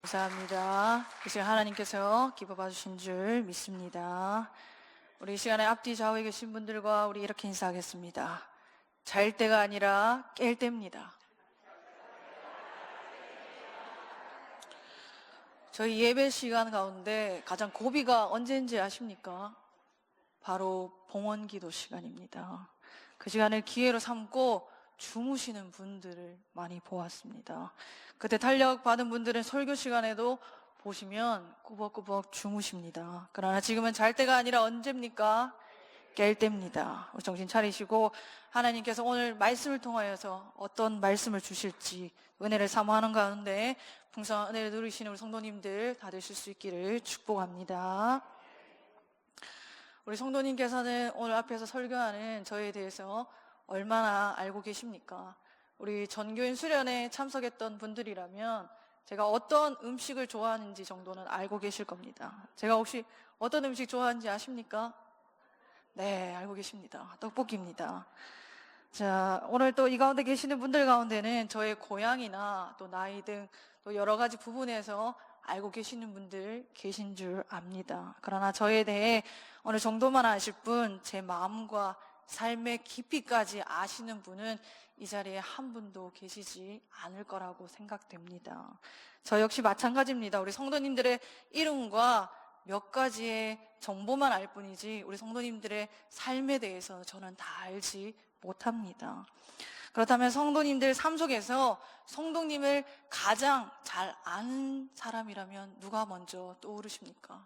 감사합니다. 이 시간 하나님께서 기뻐 봐주신 줄 믿습니다. 우리 이 시간에 앞뒤 좌우에 계신 분들과 우리 이렇게 인사하겠습니다. 잘 때가 아니라 깰 때입니다. 저희 예배 시간 가운데 가장 고비가 언제인지 아십니까? 바로 봉헌기도 시간입니다. 그 시간을 기회로 삼고 주무시는 분들을 많이 보았습니다. 그때 탄력 받은 분들은 설교 시간에도 보시면 꾸벅꾸벅 주무십니다. 그러나 지금은 잘 때가 아니라 언제입니까? 깰 때입니다. 정신 차리시고 하나님께서 오늘 말씀을 통하여서 어떤 말씀을 주실지 은혜를 사모하는 가운데 풍성한 은혜를 누리시는 우리 성도님들 다 되실 수 있기를 축복합니다. 우리 성도님께서는 오늘 앞에서 설교하는 저에 대해서 얼마나 알고 계십니까? 우리 전교인 수련회 참석했던 분들이라면 제가 어떤 음식을 좋아하는지 정도는 알고 계실 겁니다. 제가 혹시 어떤 음식 좋아하는지 아십니까? 네, 알고 계십니다. 떡볶이입니다. 자, 오늘 또 이 가운데 계시는 분들 가운데는 저의 고향이나 또 나이 등 또 여러 가지 부분에서 알고 계시는 분들 계신 줄 압니다. 그러나 저에 대해 어느 정도만 아실 뿐, 제 마음과 삶의 깊이까지 아시는 분은 이 자리에 한 분도 계시지 않을 거라고 생각됩니다. 저 역시 마찬가지입니다. 우리 성도님들의 이름과 몇 가지의 정보만 알 뿐이지 우리 성도님들의 삶에 대해서 저는 다 알지 못합니다. 그렇다면 성도님들 삶 속에서 성도님을 가장 잘 아는 사람이라면 누가 먼저 떠오르십니까?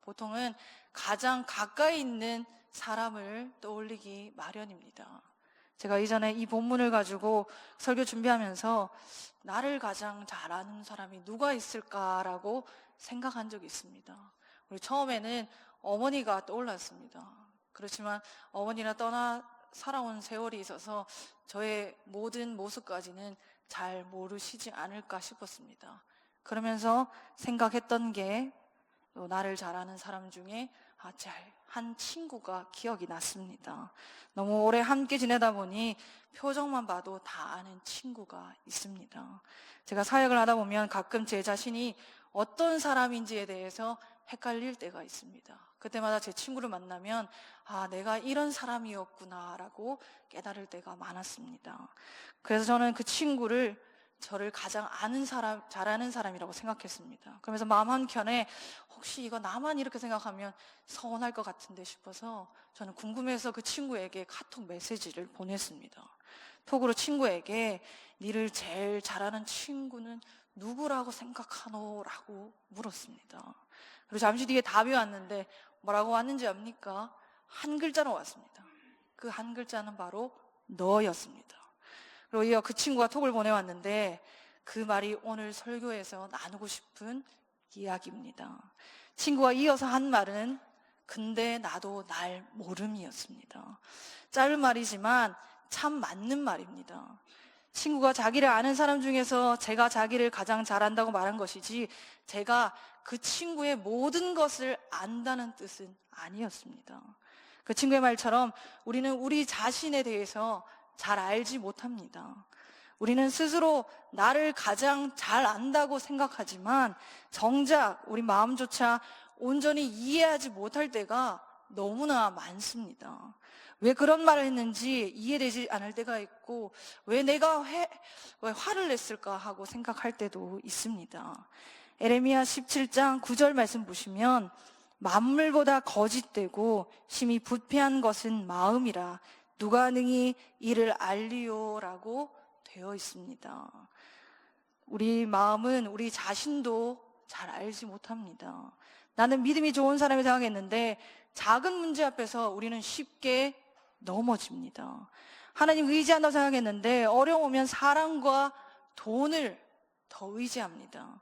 보통은 가장 가까이 있는 사람을 떠올리기 마련입니다. 제가 이전에 이 본문을 가지고 설교 준비하면서 나를 가장 잘 아는 사람이 누가 있을까라고 생각한 적이 있습니다. 우리 처음에는 어머니가 떠올랐습니다. 그렇지만 어머니나 떠나 살아온 세월이 있어서 저의 모든 모습까지는 잘 모르시지 않을까 싶었습니다. 그러면서 생각했던 게 나를 잘 아는 사람 중에 한 친구가 기억이 났습니다. 너무 오래 함께 지내다 보니 표정만 봐도 다 아는 친구가 있습니다. 제가 사역을 하다 보면 가끔 제 자신이 어떤 사람인지에 대해서 헷갈릴 때가 있습니다. 그때마다 제 친구를 만나면 내가 이런 사람이었구나라고 깨달을 때가 많았습니다. 그래서 저는 그 친구를 저를 가장 아는 사람, 잘 아는 사람이라고 생각했습니다. 그러면서 마음 한켠에 혹시 이거 나만 이렇게 생각하면 서운할 것 같은데 싶어서 저는 궁금해서 그 친구에게 카톡 메시지를 보냈습니다. 톡으로 친구에게 니를 제일 잘 아는 친구는 누구라고 생각하노? 라고 물었습니다. 그리고 잠시 뒤에 답이 왔는데 뭐라고 왔는지 압니까? 한 글자로 왔습니다. 그 한 글자는 바로 너였습니다. 그리고 이어 그 친구가 톡을 보내왔는데 그 말이 오늘 설교에서 나누고 싶은 이야기입니다. 친구가 이어서 한 말은 근데 나도 날 모름이었습니다. 짧은 말이지만 참 맞는 말입니다. 친구가 자기를 아는 사람 중에서 제가 자기를 가장 잘 안다고 말한 것이지 제가 그 친구의 모든 것을 안다는 뜻은 아니었습니다. 그 친구의 말처럼 우리는 우리 자신에 대해서 잘 알지 못합니다. 우리는 스스로 나를 가장 잘 안다고 생각하지만 정작 우리 마음조차 온전히 이해하지 못할 때가 너무나 많습니다. 왜 그런 말을 했는지 이해되지 않을 때가 있고 왜 내가 왜 화를 냈을까 하고 생각할 때도 있습니다. 에레미야 17장 9절 말씀 보시면 만물보다 거짓되고 심히 부패한 것은 마음이라 누가 능히 이를 알리요라고 되어 있습니다. 우리 마음은 우리 자신도 잘 알지 못합니다. 나는 믿음이 좋은 사람이 생각했는데 작은 문제 앞에서 우리는 쉽게 넘어집니다. 하나님 의지한다고 생각했는데 어려움 오면 사랑과 돈을 더 의지합니다.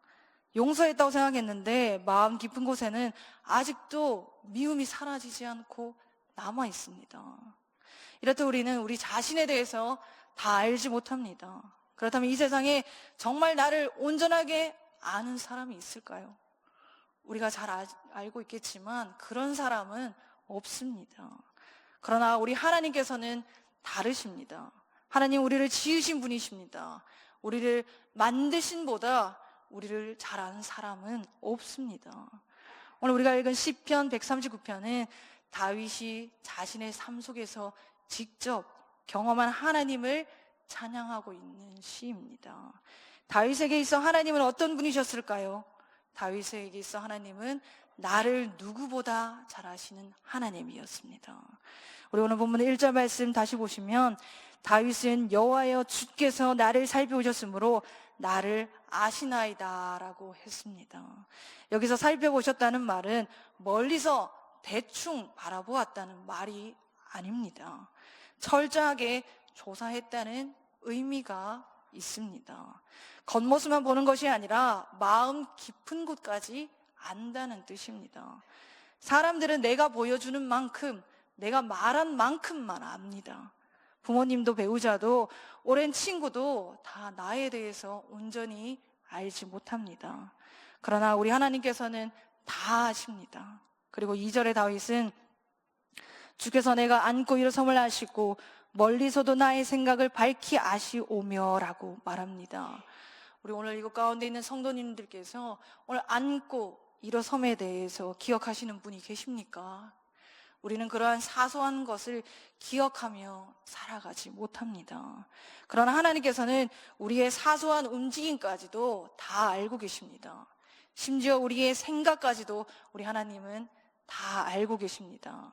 용서했다고 생각했는데 마음 깊은 곳에는 아직도 미움이 사라지지 않고 남아 있습니다. 이렇듯 우리는 우리 자신에 대해서 다 알지 못합니다. 그렇다면 이 세상에 정말 나를 온전하게 아는 사람이 있을까요? 우리가 잘 알고 있겠지만 그런 사람은 없습니다. 그러나 우리 하나님께서는 다르십니다. 하나님 우리를 지으신 분이십니다. 우리를 만드신 보다 우리를 잘 아는 사람은 없습니다. 오늘 우리가 읽은 시편 139편은 다윗이 자신의 삶 속에서 직접 경험한 하나님을 찬양하고 있는 시입니다. 다윗에게 있어 하나님은 어떤 분이셨을까요? 다윗에게 있어 하나님은 나를 누구보다 잘 아시는 하나님이었습니다. 우리 오늘 본문 1절 말씀 다시 보시면 다윗은 여호와여 주께서 나를 살펴보셨으므로 나를 아시나이다 라고 했습니다. 여기서 살펴보셨다는 말은 멀리서 대충 바라보았다는 말이 아닙니다. 철저하게 조사했다는 의미가 있습니다. 겉모습만 보는 것이 아니라 마음 깊은 곳까지 안다는 뜻입니다. 사람들은 내가 보여주는 만큼, 내가 말한 만큼만 압니다. 부모님도 배우자도 오랜 친구도 다 나에 대해서 온전히 알지 못합니다. 그러나 우리 하나님께서는 다 아십니다. 그리고 2절의 다윗은 주께서 내가 앉고 일어섬을 아시고 멀리서도 나의 생각을 밝히 아시오며 라고 말합니다. 우리 오늘 이곳 가운데 있는 성도님들께서 오늘 앉고 일어섬에 대해서 기억하시는 분이 계십니까? 우리는 그러한 사소한 것을 기억하며 살아가지 못합니다. 그러나 하나님께서는 우리의 사소한 움직임까지도 다 알고 계십니다. 심지어 우리의 생각까지도 우리 하나님은 다 알고 계십니다.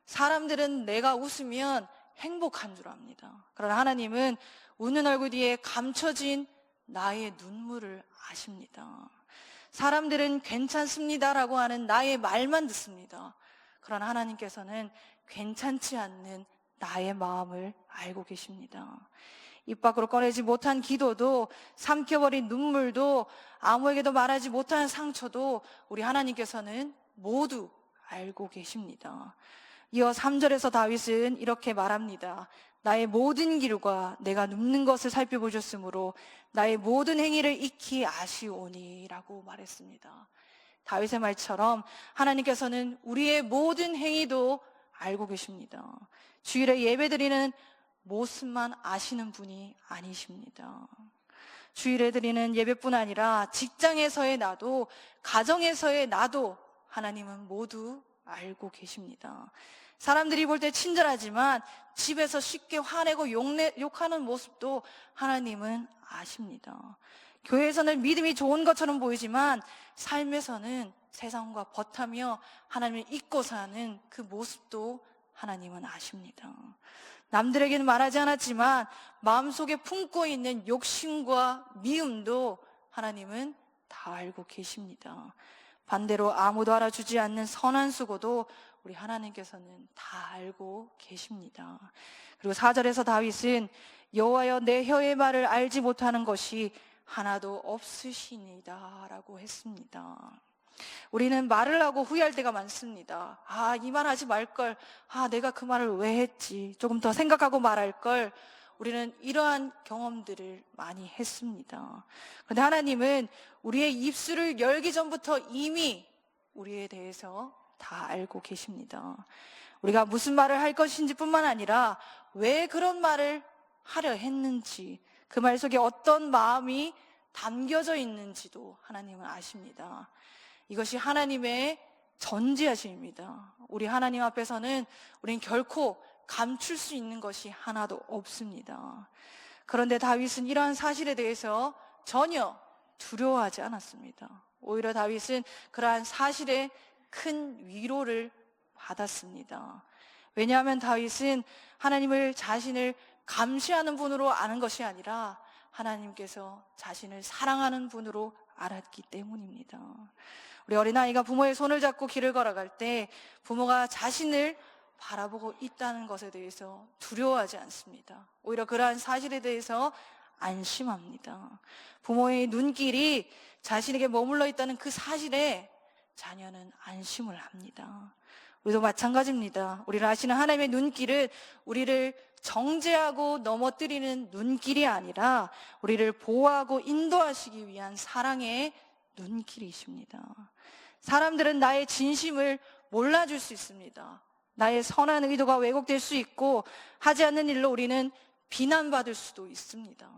사람들은 내가 웃으면 행복한 줄 압니다. 그러나 하나님은 웃는 얼굴 뒤에 감춰진 나의 눈물을 아십니다. 사람들은 괜찮습니다라고 하는 나의 말만 듣습니다. 그러나 하나님께서는 괜찮지 않는 나의 마음을 알고 계십니다. 입 밖으로 꺼내지 못한 기도도, 삼켜버린 눈물도, 아무에게도 말하지 못한 상처도 우리 하나님께서는 모두 알고 계십니다. 이어 3절에서 다윗은 이렇게 말합니다. 나의 모든 길과 내가 눕는 것을 살펴보셨으므로 나의 모든 행위를 익히 아시오니 라고 말했습니다. 다윗의 말처럼 하나님께서는 우리의 모든 행위도 알고 계십니다. 주일에 예배드리는 모습만 아시는 분이 아니십니다. 주일에 드리는 예배뿐 아니라 직장에서의 나도, 가정에서의 나도 하나님은 모두 알고 계십니다. 사람들이 볼 때 친절하지만 집에서 쉽게 화내고 욕하는 모습도 하나님은 아십니다. 교회에서는 믿음이 좋은 것처럼 보이지만 삶에서는 세상과 벗하며 하나님을 잊고 사는 그 모습도 하나님은 아십니다. 남들에게는 말하지 않았지만 마음속에 품고 있는 욕심과 미움도 하나님은 다 알고 계십니다. 반대로 아무도 알아주지 않는 선한 수고도 우리 하나님께서는 다 알고 계십니다. 그리고 4절에서 다윗은 여호와여 내 혀의 말을 알지 못하는 것이 하나도 없으시니이다 라고 했습니다. 우리는 말을 하고 후회할 때가 많습니다. 이 말 하지 말걸. 내가 그 말을 왜 했지. 조금 더 생각하고 말할걸. 우리는 이러한 경험들을 많이 했습니다. 그런데 하나님은 우리의 입술을 열기 전부터 이미 우리에 대해서 다 알고 계십니다. 우리가 무슨 말을 할 것인지 뿐만 아니라 왜 그런 말을 하려 했는지, 그 말 속에 어떤 마음이 담겨져 있는지도 하나님은 아십니다. 이것이 하나님의 전지하심입니다. 우리 하나님 앞에서는 우리는 결코 감출 수 있는 것이 하나도 없습니다. 그런데 다윗은 이러한 사실에 대해서 전혀 두려워하지 않았습니다. 오히려 다윗은 그러한 사실에 큰 위로를 받았습니다. 왜냐하면 다윗은 하나님을 자신을 감시하는 분으로 아는 것이 아니라 하나님께서 자신을 사랑하는 분으로 알았기 때문입니다. 우리 어린아이가 부모의 손을 잡고 길을 걸어갈 때 부모가 자신을 바라보고 있다는 것에 대해서 두려워하지 않습니다. 오히려 그러한 사실에 대해서 안심합니다. 부모의 눈길이 자신에게 머물러 있다는 그 사실에 자녀는 안심을 합니다. 우리도 마찬가지입니다. 우리를 아시는 하나님의 눈길은 우리를 정죄하고 넘어뜨리는 눈길이 아니라 우리를 보호하고 인도하시기 위한 사랑의 눈길이십니다. 사람들은 나의 진심을 몰라줄 수 있습니다. 나의 선한 의도가 왜곡될 수 있고 하지 않는 일로 우리는 비난받을 수도 있습니다.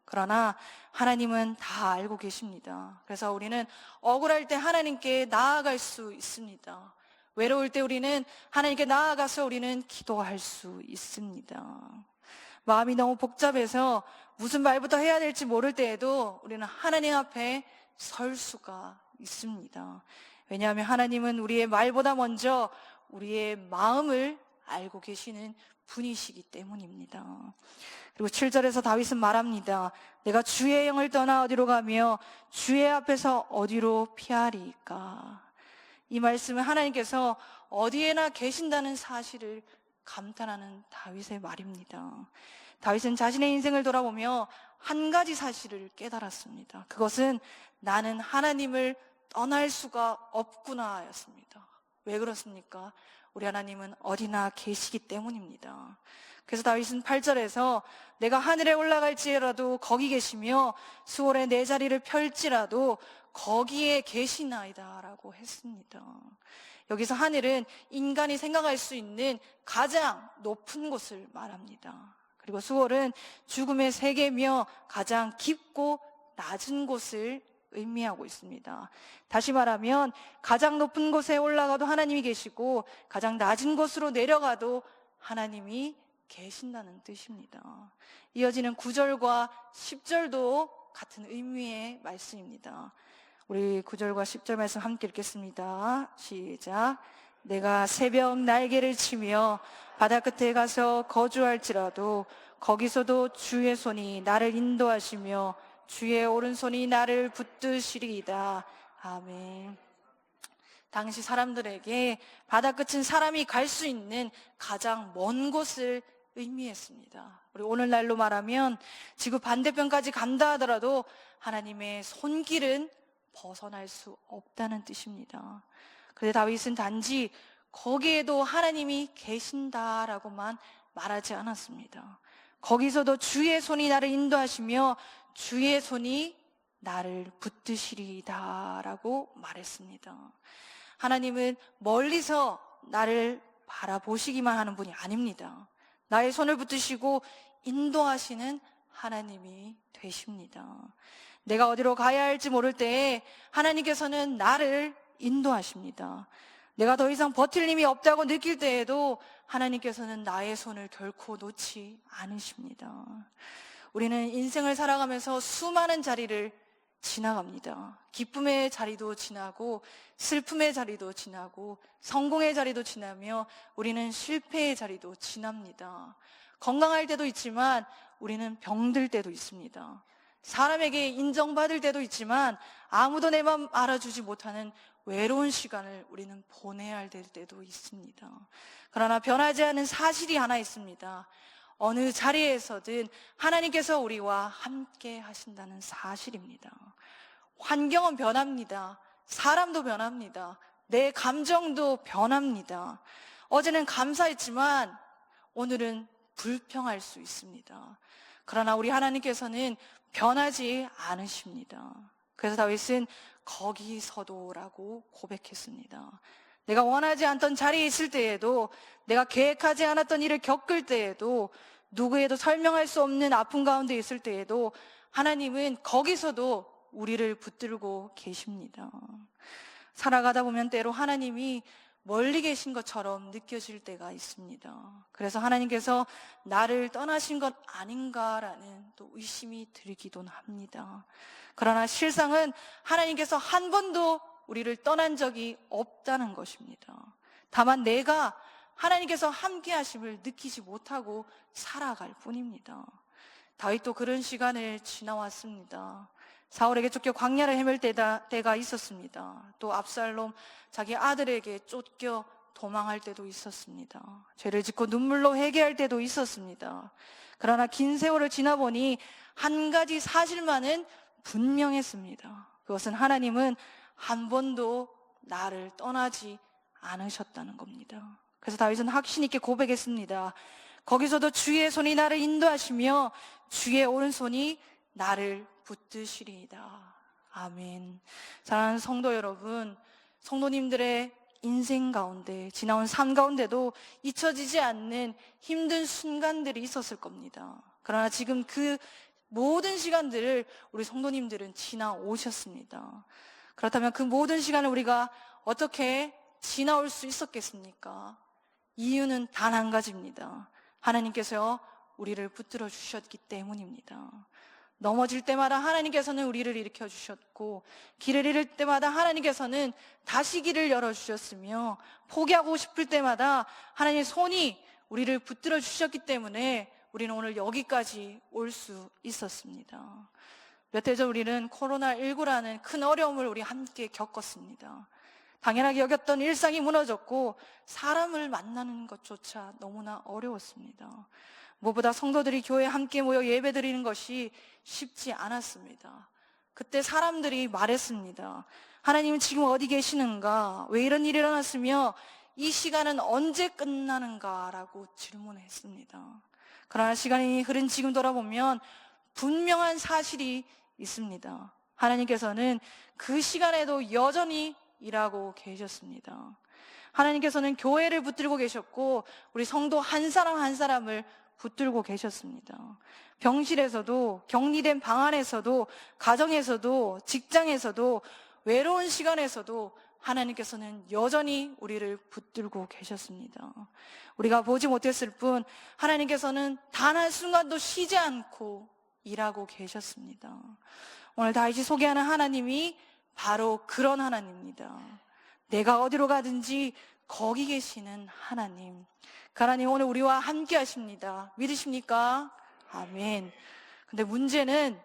그러나 하나님은 다 알고 계십니다. 그래서 우리는 억울할 때 하나님께 나아갈 수 있습니다. 외로울 때 우리는 하나님께 나아가서 우리는 기도할 수 있습니다. 마음이 너무 복잡해서 무슨 말부터 해야 될지 모를 때에도 우리는 하나님 앞에 설 수가 있습니다. 왜냐하면 하나님은 우리의 말보다 먼저 우리의 마음을 알고 계시는 분이시기 때문입니다. 그리고 7절에서 다윗은 말합니다. 내가 주의 영을 떠나 어디로 가며 주의 앞에서 어디로 피하리까. 이 말씀은 하나님께서 어디에나 계신다는 사실을 감탄하는 다윗의 말입니다. 다윗은 자신의 인생을 돌아보며 한 가지 사실을 깨달았습니다. 그것은 나는 하나님을 떠날 수가 없구나 였습니다. 왜 그렇습니까? 우리 하나님은 어디나 계시기 때문입니다. 그래서 다윗은 8절에서 내가 하늘에 올라갈지라도 거기 계시며 수월에 내 자리를 펼지라도 거기에 계시나이다 라고 했습니다. 여기서 하늘은 인간이 생각할 수 있는 가장 높은 곳을 말합니다. 그리고 수월은 죽음의 세계며 가장 깊고 낮은 곳을 의미하고 있습니다. 다시 말하면 가장 높은 곳에 올라가도 하나님이 계시고 가장 낮은 곳으로 내려가도 하나님이 계신다는 뜻입니다. 이어지는 9절과 10절도 같은 의미의 말씀입니다. 우리 9절과 10절 말씀 함께 읽겠습니다. 시작. 내가 새벽 날개를 치며 바다 끝에 가서 거주할지라도 거기서도 주의 손이 나를 인도하시며 주의 오른손이 나를 붙드시리이다. 아멘. 당시 사람들에게 바다 끝은 사람이 갈 수 있는 가장 먼 곳을 의미했습니다. 우리 오늘날로 말하면 지구 반대편까지 간다 하더라도 하나님의 손길은 벗어날 수 없다는 뜻입니다. 그런데 다윗은 단지 거기에도 하나님이 계신다라고만 말하지 않았습니다. 거기서도 주의 손이 나를 인도하시며 주의 손이 나를 붙드시리이다 라고 말했습니다. 하나님은 멀리서 나를 바라보시기만 하는 분이 아닙니다. 나의 손을 붙드시고 인도하시는 하나님이 되십니다. 내가 어디로 가야 할지 모를 때에 하나님께서는 나를 인도하십니다. 내가 더 이상 버틸 힘이 없다고 느낄 때에도 하나님께서는 나의 손을 결코 놓지 않으십니다. 우리는 인생을 살아가면서 수많은 자리를 지나갑니다. 기쁨의 자리도 지나고 슬픔의 자리도 지나고 성공의 자리도 지나며 우리는 실패의 자리도 지납니다. 건강할 때도 있지만 우리는 병들 때도 있습니다. 사람에게 인정받을 때도 있지만 아무도 내 맘 알아주지 못하는 외로운 시간을 우리는 보내야 할 때도 있습니다. 그러나 변하지 않은 사실이 하나 있습니다. 어느 자리에서든 하나님께서 우리와 함께 하신다는 사실입니다. 환경은 변합니다. 사람도 변합니다. 내 감정도 변합니다. 어제는 감사했지만 오늘은 불평할 수 있습니다. 그러나 우리 하나님께서는 변하지 않으십니다. 그래서 다윗은 거기서도라고 고백했습니다. 내가 원하지 않던 자리에 있을 때에도, 내가 계획하지 않았던 일을 겪을 때에도, 누구에도 설명할 수 없는 아픔 가운데 있을 때에도 하나님은 거기서도 우리를 붙들고 계십니다. 살아가다 보면 때로 하나님이 멀리 계신 것처럼 느껴질 때가 있습니다. 그래서 하나님께서 나를 떠나신 것 아닌가라는 또 의심이 들기도 합니다. 그러나 실상은 하나님께서 한 번도 우리를 떠난 적이 없다는 것입니다. 다만 내가 하나님께서 함께 하심을 느끼지 못하고 살아갈 뿐입니다. 다윗도 그런 시간을 지나왔습니다. 사울에게 쫓겨 광야를 헤맬 때가 있었습니다. 또 압살롬 자기 아들에게 쫓겨 도망할 때도 있었습니다. 죄를 짓고 눈물로 회개할 때도 있었습니다. 그러나 긴 세월을 지나보니 한 가지 사실만은 분명했습니다. 그것은 하나님은 한 번도 나를 떠나지 않으셨다는 겁니다. 그래서 다윗은 확신 있게 고백했습니다. 거기서도 주의 손이 나를 인도하시며 주의 오른손이 나를 붙드시리이다. 아멘. 사랑하는 성도 여러분, 성도님들의 인생 가운데, 지나온 삶 가운데도 잊혀지지 않는 힘든 순간들이 있었을 겁니다. 그러나 지금 그 모든 시간들을 우리 성도님들은 지나오셨습니다. 그렇다면 그 모든 시간을 우리가 어떻게 지나올 수 있었겠습니까? 이유는 단 한 가지입니다. 하나님께서 우리를 붙들어 주셨기 때문입니다. 넘어질 때마다 하나님께서는 우리를 일으켜 주셨고, 길을 잃을 때마다 하나님께서는 다시 길을 열어주셨으며, 포기하고 싶을 때마다 하나님의 손이 우리를 붙들어 주셨기 때문에 우리는 오늘 여기까지 올 수 있었습니다. 몇 해 전 우리는 코로나19라는 큰 어려움을 우리 함께 겪었습니다. 당연하게 여겼던 일상이 무너졌고 사람을 만나는 것조차 너무나 어려웠습니다. 무엇보다 성도들이 교회에 함께 모여 예배드리는 것이 쉽지 않았습니다. 그때 사람들이 말했습니다. 하나님은 지금 어디 계시는가? 왜 이런 일이 일어났으며 이 시간은 언제 끝나는가? 라고 질문했습니다. 그러나 시간이 흐른 지금 돌아보면 분명한 사실이 있습니다. 하나님께서는 그 시간에도 여전히 일하고 계셨습니다. 하나님께서는 교회를 붙들고 계셨고 우리 성도 한 사람 한 사람을 붙들고 계셨습니다. 병실에서도, 격리된 방 안에서도, 가정에서도, 직장에서도, 외로운 시간에서도 하나님께서는 여전히 우리를 붙들고 계셨습니다. 우리가 보지 못했을 뿐 하나님께서는 단 한순간도 쉬지 않고 일하고 계셨습니다. 오늘 다윗이 소개하는 하나님이 바로 그런 하나님입니다. 내가 어디로 가든지 거기 계시는 하나님. 그 하나님 오늘 우리와 함께 하십니다. 믿으십니까? 아멘. 근데 문제는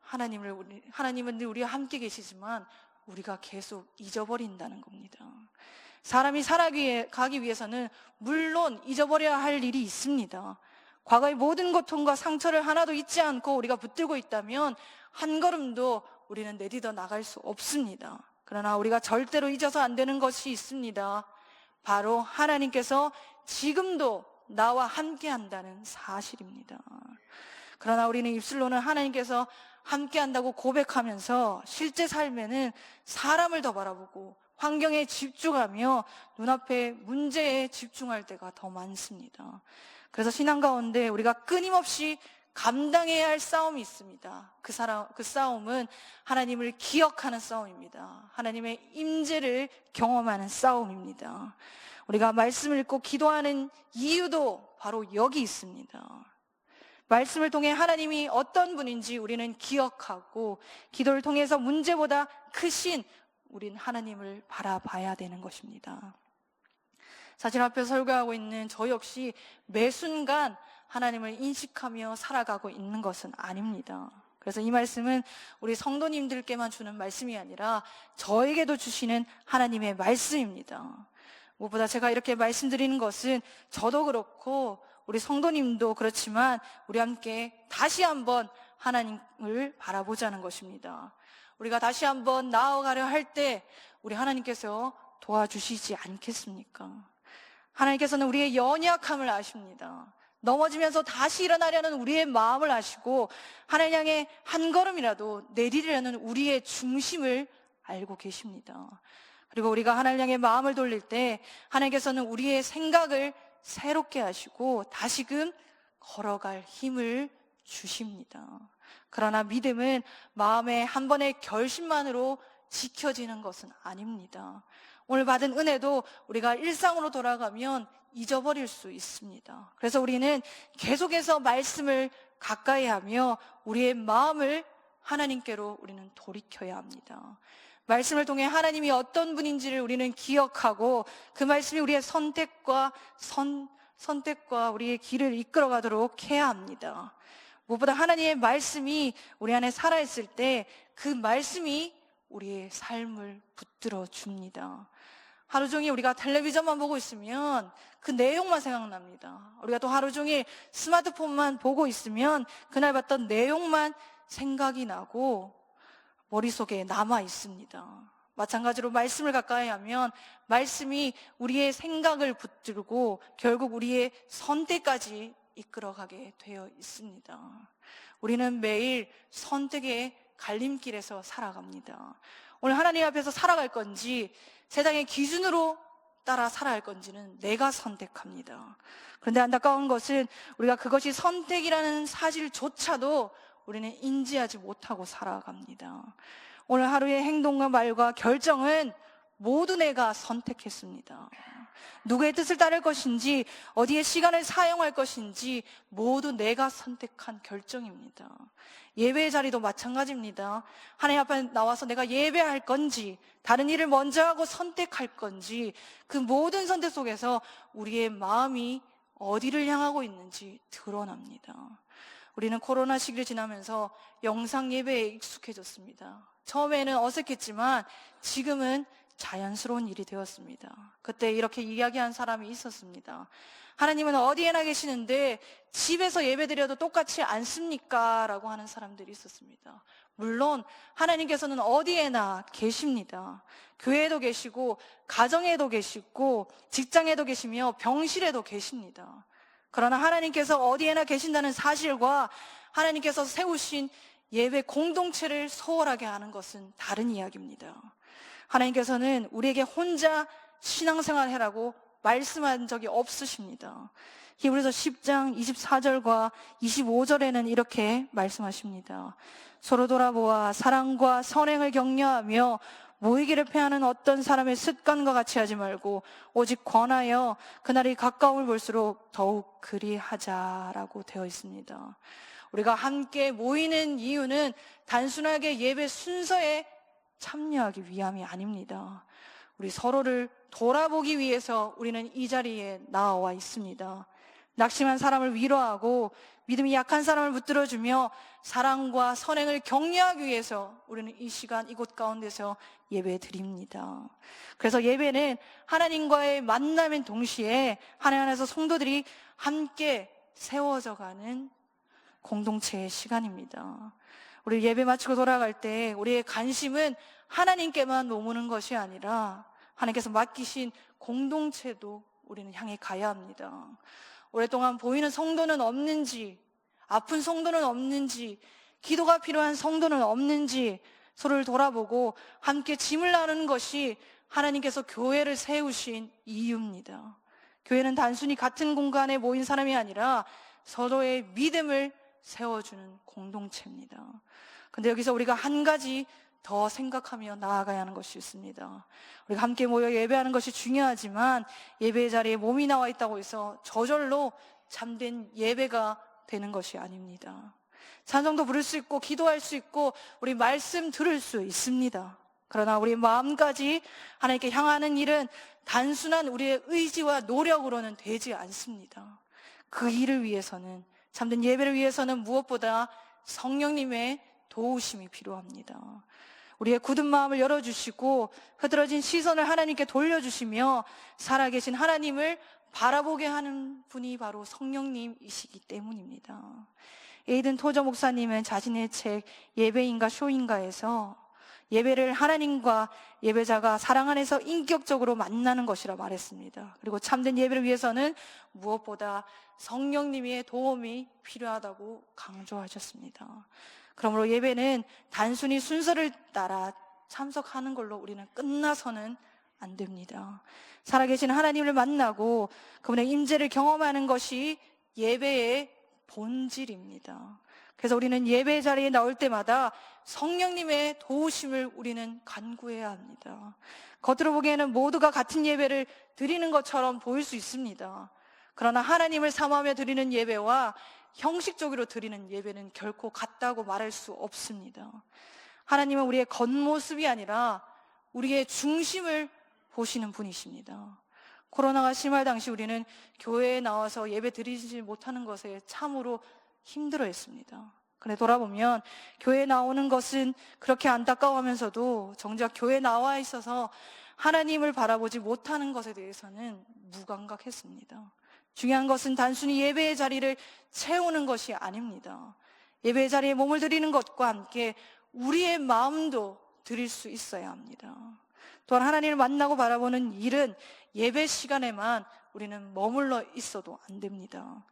하나님은 우리와 함께 계시지만 우리가 계속 잊어버린다는 겁니다. 사람이 살아가기 위해서는 물론 잊어버려야 할 일이 있습니다. 과거의 모든 고통과 상처를 하나도 잊지 않고 우리가 붙들고 있다면 한 걸음도 우리는 내딛어 나갈 수 없습니다. 그러나 우리가 절대로 잊어서 안 되는 것이 있습니다. 바로 하나님께서 지금도 나와 함께 한다는 사실입니다. 그러나 우리는 입술로는 하나님께서 함께 한다고 고백하면서 실제 삶에는 사람을 더 바라보고 환경에 집중하며 눈앞의 문제에 집중할 때가 더 많습니다. 그래서 신앙 가운데 우리가 끊임없이 감당해야 할 싸움이 있습니다. 그 싸움은 하나님을 기억하는 싸움입니다. 하나님의 임재를 경험하는 싸움입니다. 우리가 말씀을 읽고 기도하는 이유도 바로 여기 있습니다. 말씀을 통해 하나님이 어떤 분인지 우리는 기억하고 기도를 통해서 문제보다 크신 우린 하나님을 바라봐야 되는 것입니다. 사진 앞에 설교하고 있는 저 역시 매 순간 하나님을 인식하며 살아가고 있는 것은 아닙니다. 그래서 이 말씀은 우리 성도님들께만 주는 말씀이 아니라 저에게도 주시는 하나님의 말씀입니다. 무엇보다 제가 이렇게 말씀드리는 것은 저도 그렇고 우리 성도님도 그렇지만 우리 함께 다시 한번 하나님을 바라보자는 것입니다. 우리가 다시 한번 나아가려 할 때 우리 하나님께서 도와주시지 않겠습니까? 하나님께서는 우리의 연약함을 아십니다. 넘어지면서 다시 일어나려는 우리의 마음을 아시고 하나님 향해 한 걸음이라도 내디려는 우리의 중심을 알고 계십니다. 그리고 우리가 하나님 향해 마음을 돌릴 때 하나님께서는 우리의 생각을 새롭게 하시고 다시금 걸어갈 힘을 주십니다. 그러나 믿음은 마음의 한 번의 결심만으로 지켜지는 것은 아닙니다. 오늘 받은 은혜도 우리가 일상으로 돌아가면 잊어버릴 수 있습니다. 그래서 우리는 계속해서 말씀을 가까이 하며 우리의 마음을 하나님께로 우리는 돌이켜야 합니다. 말씀을 통해 하나님이 어떤 분인지를 우리는 기억하고 그 말씀이 우리의 선택과 우리의 길을 이끌어가도록 해야 합니다. 무엇보다 하나님의 말씀이 우리 안에 살아있을 때 그 말씀이 우리의 삶을 붙들어 줍니다. 하루 종일 우리가 텔레비전만 보고 있으면 그 내용만 생각납니다. 우리가 또 하루 종일 스마트폰만 보고 있으면 그날 봤던 내용만 생각이 나고 머릿속에 남아 있습니다. 마찬가지로 말씀을 가까이 하면 말씀이 우리의 생각을 붙들고 결국 우리의 선택까지 이끌어가게 되어 있습니다. 우리는 매일 선택의 갈림길에서 살아갑니다. 오늘 하나님 앞에서 살아갈 건지 세상의 기준으로 따라 살아갈 건지는 내가 선택합니다. 그런데 안타까운 것은 우리가 그것이 선택이라는 사실조차도 우리는 인지하지 못하고 살아갑니다. 오늘 하루의 행동과 말과 결정은 모두 내가 선택했습니다. 누구의 뜻을 따를 것인지, 어디에 시간을 사용할 것인지 모두 내가 선택한 결정입니다. 예배의 자리도 마찬가지입니다. 하나님 앞에 나와서 내가 예배할 건지, 다른 일을 먼저 하고 선택할 건지, 그 모든 선택 속에서 우리의 마음이 어디를 향하고 있는지 드러납니다. 우리는 코로나 시기를 지나면서 영상 예배에 익숙해졌습니다. 처음에는 어색했지만 지금은 자연스러운 일이 되었습니다. 그때 이렇게 이야기한 사람이 있었습니다. 하나님은 어디에나 계시는데 집에서 예배드려도 똑같지 않습니까? 라고 하는 사람들이 있었습니다. 물론 하나님께서는 어디에나 계십니다. 교회에도 계시고 가정에도 계시고 직장에도 계시며 병실에도 계십니다. 그러나 하나님께서 어디에나 계신다는 사실과 하나님께서 세우신 예배 공동체를 소홀하게 하는 것은 다른 이야기입니다. 하나님께서는 우리에게 혼자 신앙생활 해라고 말씀한 적이 없으십니다. 히브리서 10장 24절과 25절에는 이렇게 말씀하십니다. 서로 돌아보아 사랑과 선행을 격려하며 모이기를 패하는 어떤 사람의 습관과 같이 하지 말고 오직 권하여 그날이 가까움을 볼수록 더욱 그리하자라고 되어 있습니다. 우리가 함께 모이는 이유는 단순하게 예배 순서에 참여하기 위함이 아닙니다. 우리 서로를 돌아보기 위해서 우리는 이 자리에 나와 있습니다. 낙심한 사람을 위로하고 믿음이 약한 사람을 붙들어주며 사랑과 선행을 격려하기 위해서 우리는 이 시간 이곳 가운데서 예배 드립니다. 그래서 예배는 하나님과의 만남인 동시에 하나님 안에서 성도들이 함께 세워져가는 공동체의 시간입니다. 우리 예배 마치고 돌아갈 때 우리의 관심은 하나님께만 머무는 것이 아니라 하나님께서 맡기신 공동체도 우리는 향해 가야 합니다. 오랫동안 보이는 성도는 없는지, 아픈 성도는 없는지, 기도가 필요한 성도는 없는지 서로를 돌아보고 함께 짐을 나누는 것이 하나님께서 교회를 세우신 이유입니다. 교회는 단순히 같은 공간에 모인 사람이 아니라 서로의 믿음을 세워주는 공동체입니다. 근데 여기서 우리가 한 가지 더 생각하며 나아가야 하는 것이 있습니다. 우리가 함께 모여 예배하는 것이 중요하지만 예배의 자리에 몸이 나와 있다고 해서 저절로 참된 예배가 되는 것이 아닙니다. 찬송도 부를 수 있고 기도할 수 있고 우리 말씀 들을 수 있습니다. 그러나 우리 마음까지 하나님께 향하는 일은 단순한 우리의 의지와 노력으로는 되지 않습니다. 그 일을 위해서는, 참된 예배를 위해서는 무엇보다 성령님의 도우심이 필요합니다. 우리의 굳은 마음을 열어주시고 흐드러진 시선을 하나님께 돌려주시며 살아계신 하나님을 바라보게 하는 분이 바로 성령님이시기 때문입니다. 에이든 토저 목사님은 자신의 책 예배인가 쇼인가에서 예배를 하나님과 예배자가 사랑 안에서 인격적으로 만나는 것이라 말했습니다. 그리고 참된 예배를 위해서는 무엇보다 성령님의 도움이 필요하다고 강조하셨습니다. 그러므로 예배는 단순히 순서를 따라 참석하는 걸로 우리는 끝나서는 안 됩니다. 살아계신 하나님을 만나고 그분의 임재를 경험하는 것이 예배의 본질입니다. 그래서 우리는 예배 자리에 나올 때마다 성령님의 도우심을 우리는 간구해야 합니다. 겉으로 보기에는 모두가 같은 예배를 드리는 것처럼 보일 수 있습니다. 그러나 하나님을 사모하며 드리는 예배와 형식적으로 드리는 예배는 결코 같다고 말할 수 없습니다. 하나님은 우리의 겉모습이 아니라 우리의 중심을 보시는 분이십니다. 코로나가 심할 당시 우리는 교회에 나와서 예배 드리지 못하는 것에 참으로 힘들어했습니다. 그런데 돌아보면 교회에 나오는 것은 그렇게 안타까워하면서도 정작 교회에 나와 있어서 하나님을 바라보지 못하는 것에 대해서는 무감각했습니다. 중요한 것은 단순히 예배의 자리를 채우는 것이 아닙니다. 예배의 자리에 몸을 드리는 것과 함께 우리의 마음도 드릴 수 있어야 합니다. 또한 하나님을 만나고 바라보는 일은 예배 시간에만 우리는 머물러 있어도 안 됩니다.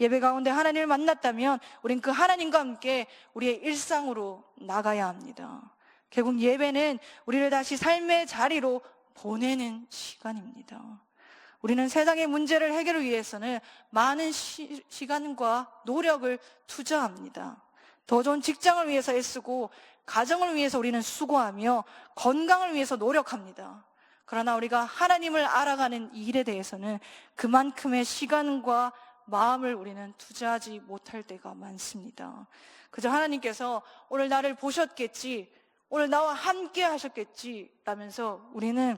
예배 가운데 하나님을 만났다면 우린 그 하나님과 함께 우리의 일상으로 나가야 합니다. 결국 예배는 우리를 다시 삶의 자리로 보내는 시간입니다. 우리는 세상의 문제를 해결을 위해서는 많은 시간과 노력을 투자합니다. 더 좋은 직장을 위해서 애쓰고 가정을 위해서 우리는 수고하며 건강을 위해서 노력합니다. 그러나 우리가 하나님을 알아가는 일에 대해서는 그만큼의 시간과 마음을 우리는 투자하지 못할 때가 많습니다. 그저 하나님께서 오늘 나를 보셨겠지, 오늘 나와 함께 하셨겠지 라면서 우리는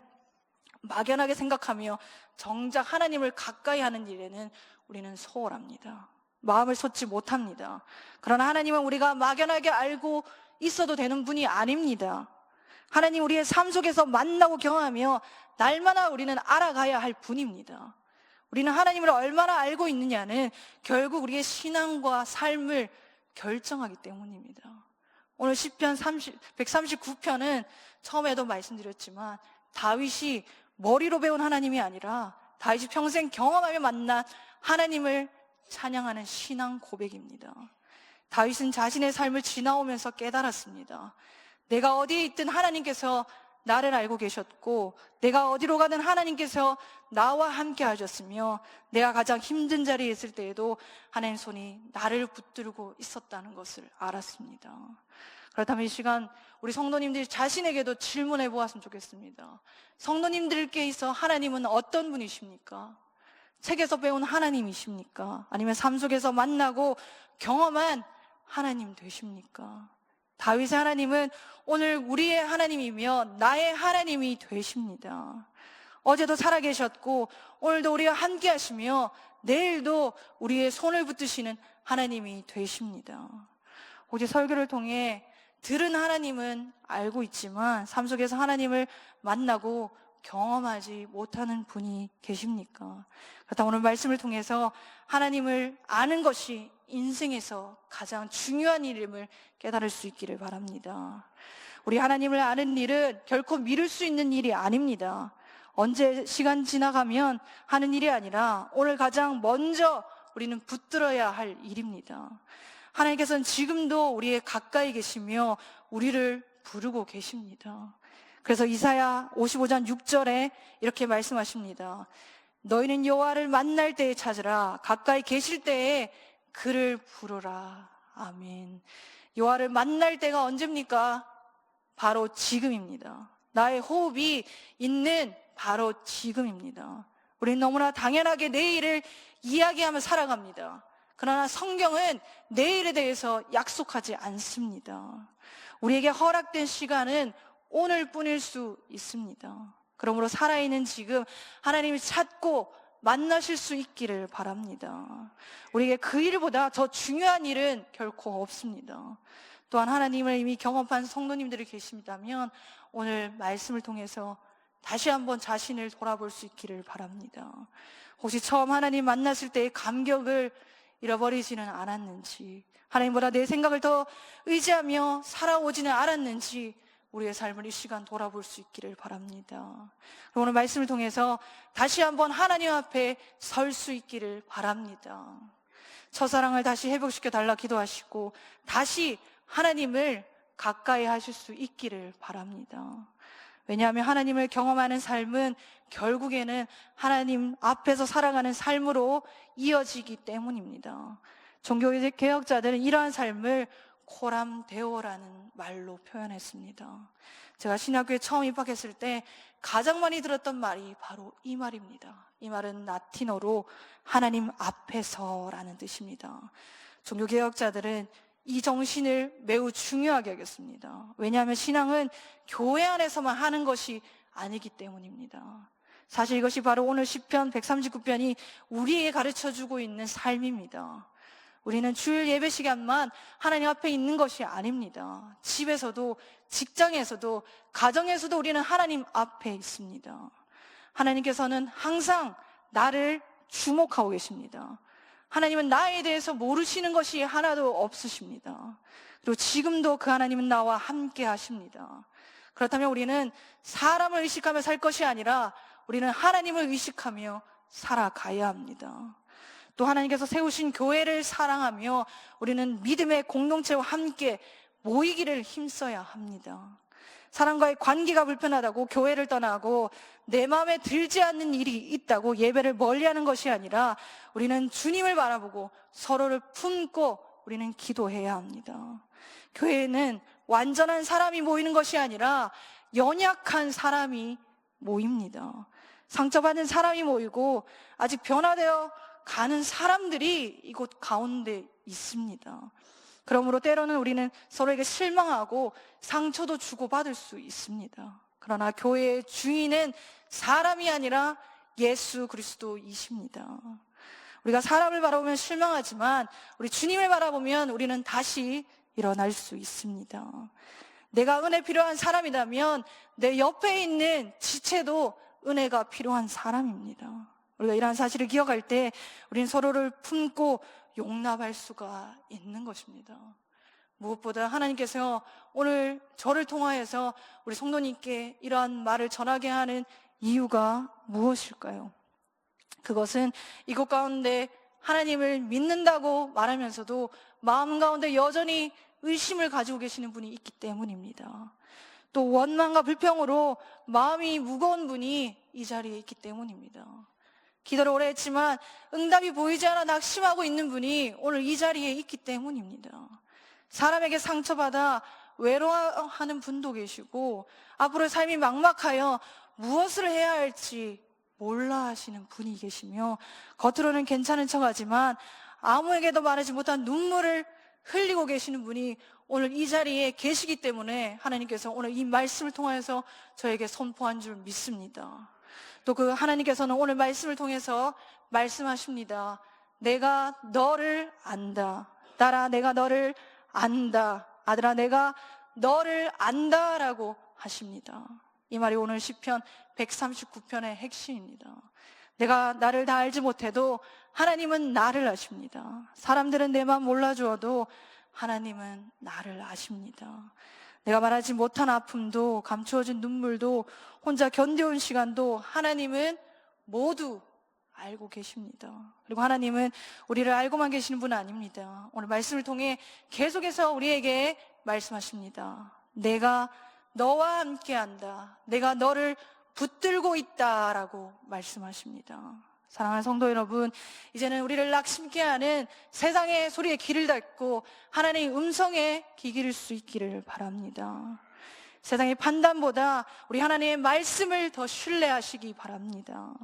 막연하게 생각하며 정작 하나님을 가까이 하는 일에는 우리는 소홀합니다. 마음을 쏟지 못합니다. 그러나 하나님은 우리가 막연하게 알고 있어도 되는 분이 아닙니다. 하나님 우리의 삶 속에서 만나고 경험하며 날마다 우리는 알아가야 할 분입니다. 우리는 하나님을 얼마나 알고 있느냐는 결국 우리의 신앙과 삶을 결정하기 때문입니다. 오늘 시편 139편은 처음에도 말씀드렸지만 다윗이 머리로 배운 하나님이 아니라 다윗이 평생 경험하며 만난 하나님을 찬양하는 신앙 고백입니다. 다윗은 자신의 삶을 지나오면서 깨달았습니다. 내가 어디에 있든 하나님께서 나를 알고 계셨고 내가 어디로 가든 하나님께서 나와 함께 하셨으며 내가 가장 힘든 자리에 있을 때에도 하나님 손이 나를 붙들고 있었다는 것을 알았습니다. 그렇다면 이 시간 우리 성도님들이 자신에게도 질문해 보았으면 좋겠습니다. 성도님들께 있어 하나님은 어떤 분이십니까? 책에서 배운 하나님이십니까? 아니면 삶 속에서 만나고 경험한 하나님 되십니까? 다윗의 하나님은 오늘 우리의 하나님이며 나의 하나님이 되십니다. 어제도 살아계셨고 오늘도 우리와 함께 하시며 내일도 우리의 손을 붙드시는 하나님이 되십니다. 어제 설교를 통해 들은 하나님은 알고 있지만 삶 속에서 하나님을 만나고 경험하지 못하는 분이 계십니까? 그렇다면 오늘 말씀을 통해서 하나님을 아는 것이 인생에서 가장 중요한 일임을 깨달을 수 있기를 바랍니다. 우리 하나님을 아는 일은 결코 미룰 수 있는 일이 아닙니다. 언제 시간 지나가면 하는 일이 아니라 오늘 가장 먼저 우리는 붙들어야 할 일입니다. 하나님께서는 지금도 우리의 가까이 계시며 우리를 부르고 계십니다. 그래서 이사야 55장 6절에 이렇게 말씀하십니다. 너희는 여호와를 만날 때에 찾으라. 가까이 계실 때에 그를 부르라. 아멘. 여호와를 만날 때가 언제입니까? 바로 지금입니다. 나의 호흡이 있는 바로 지금입니다. 우리는 너무나 당연하게 내일을 이야기하며 살아갑니다. 그러나 성경은 내일에 대해서 약속하지 않습니다. 우리에게 허락된 시간은 오늘뿐일 수 있습니다. 그러므로 살아있는 지금 하나님을 찾고 만나실 수 있기를 바랍니다. 우리에게 그 일보다 더 중요한 일은 결코 없습니다. 또한 하나님을 이미 경험한 성도님들이 계신다면 오늘 말씀을 통해서 다시 한번 자신을 돌아볼 수 있기를 바랍니다. 혹시 처음 하나님 만났을 때의 감격을 잃어버리지는 않았는지, 하나님보다 내 생각을 더 의지하며 살아오지는 않았는지 우리의 삶을 이 시간 돌아볼 수 있기를 바랍니다. 오늘 말씀을 통해서 다시 한번 하나님 앞에 설 수 있기를 바랍니다. 첫사랑을 다시 회복시켜 달라 기도하시고 다시 하나님을 가까이 하실 수 있기를 바랍니다. 왜냐하면 하나님을 경험하는 삶은 결국에는 하나님 앞에서 살아가는 삶으로 이어지기 때문입니다. 종교개혁자들은 이러한 삶을 코람데오라는 말로 표현했습니다. 제가 신학교에 처음 입학했을 때 가장 많이 들었던 말이 바로 이 말입니다. 이 말은 라틴어로 하나님 앞에서라는 뜻입니다. 종교개혁자들은 이 정신을 매우 중요하게 여겼습니다. 왜냐하면 신앙은 교회 안에서만 하는 것이 아니기 때문입니다. 사실 이것이 바로 오늘 시편 139편이 우리에게 가르쳐주고 있는 삶입니다. 우리는 주일 예배 시간만 하나님 앞에 있는 것이 아닙니다. 집에서도, 직장에서도, 가정에서도 우리는 하나님 앞에 있습니다. 하나님께서는 항상 나를 주목하고 계십니다. 하나님은 나에 대해서 모르시는 것이 하나도 없으십니다. 그리고 지금도 그 하나님은 나와 함께 하십니다. 그렇다면 우리는 사람을 의식하며 살 것이 아니라 우리는 하나님을 의식하며 살아가야 합니다. 또 하나님께서 세우신 교회를 사랑하며 우리는 믿음의 공동체와 함께 모이기를 힘써야 합니다. 사람과의 관계가 불편하다고 교회를 떠나고 내 마음에 들지 않는 일이 있다고 예배를 멀리하는 것이 아니라 우리는 주님을 바라보고 서로를 품고 우리는 기도해야 합니다. 교회에는 완전한 사람이 모이는 것이 아니라 연약한 사람이 모입니다. 상처받은 사람이 모이고 아직 변화되어 가는 사람들이 이곳 가운데 있습니다. 그러므로 때로는 우리는 서로에게 실망하고 상처도 주고받을 수 있습니다. 그러나 교회의 주인은 사람이 아니라 예수 그리스도이십니다. 우리가 사람을 바라보면 실망하지만 우리 주님을 바라보면 우리는 다시 일어날 수 있습니다. 내가 은혜 필요한 사람이라면 내 옆에 있는 지체도 은혜가 필요한 사람입니다. 우리가 이러한 사실을 기억할 때 우리는 서로를 품고 용납할 수가 있는 것입니다. 무엇보다 하나님께서 오늘 저를 통하여서 우리 성도님께 이러한 말을 전하게 하는 이유가 무엇일까요? 그것은 이곳 가운데 하나님을 믿는다고 말하면서도 마음 가운데 여전히 의심을 가지고 계시는 분이 있기 때문입니다. 또 원망과 불평으로 마음이 무거운 분이 이 자리에 있기 때문입니다. 기도를 오래 했지만 응답이 보이지 않아 낙심하고 있는 분이 오늘 이 자리에 있기 때문입니다. 사람에게 상처받아 외로워하는 분도 계시고 앞으로 삶이 막막하여 무엇을 해야 할지 몰라 하시는 분이 계시며 겉으로는 괜찮은 척하지만 아무에게도 말하지 못한 눈물을 흘리고 계시는 분이 오늘 이 자리에 계시기 때문에 하나님께서 오늘 이 말씀을 통해서 저에게 선포한 줄 믿습니다. 또 그 하나님께서는 오늘 말씀을 통해서 말씀하십니다. 내가 너를 안다. 딸아, 내가 너를 안다. 아들아, 내가 너를 안다라고 하십니다. 이 말이 오늘 시편 139편의 핵심입니다. 내가 나를 다 알지 못해도 하나님은 나를 아십니다. 사람들은 내 마음 몰라주어도 하나님은 나를 아십니다. 내가 말하지 못한 아픔도 감추어진 눈물도 혼자 견뎌온 시간도 하나님은 모두 알고 계십니다. 그리고 하나님은 우리를 알고만 계시는 분은 아닙니다. 오늘 말씀을 통해 계속해서 우리에게 말씀하십니다. 내가 너와 함께한다. 내가 너를 붙들고 있다라고 말씀하십니다. 사랑하는 성도 여러분, 이제는 우리를 낙심케 하는 세상의 소리에 귀를 닫고 하나님의 음성에 귀 기를 수 있기를 바랍니다. 세상의 판단보다 우리 하나님의 말씀을 더 신뢰하시기 바랍니다.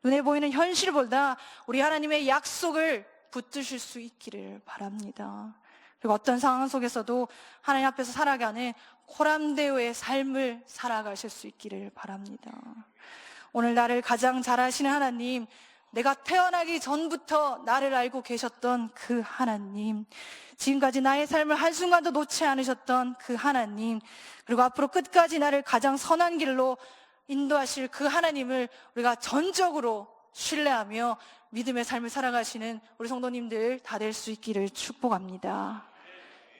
눈에 보이는 현실보다 우리 하나님의 약속을 붙드실 수 있기를 바랍니다. 그리고 어떤 상황 속에서도 하나님 앞에서 살아가는 코람데오의 삶을 살아가실 수 있기를 바랍니다. 오늘 나를 가장 잘 아시는 하나님, 내가 태어나기 전부터 나를 알고 계셨던 그 하나님, 지금까지 나의 삶을 한순간도 놓지 않으셨던 그 하나님, 그리고 앞으로 끝까지 나를 가장 선한 길로 인도하실 그 하나님을 우리가 전적으로 신뢰하며 믿음의 삶을 살아가시는 우리 성도님들 다 될 수 있기를 축복합니다.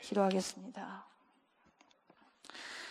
기도하겠습니다.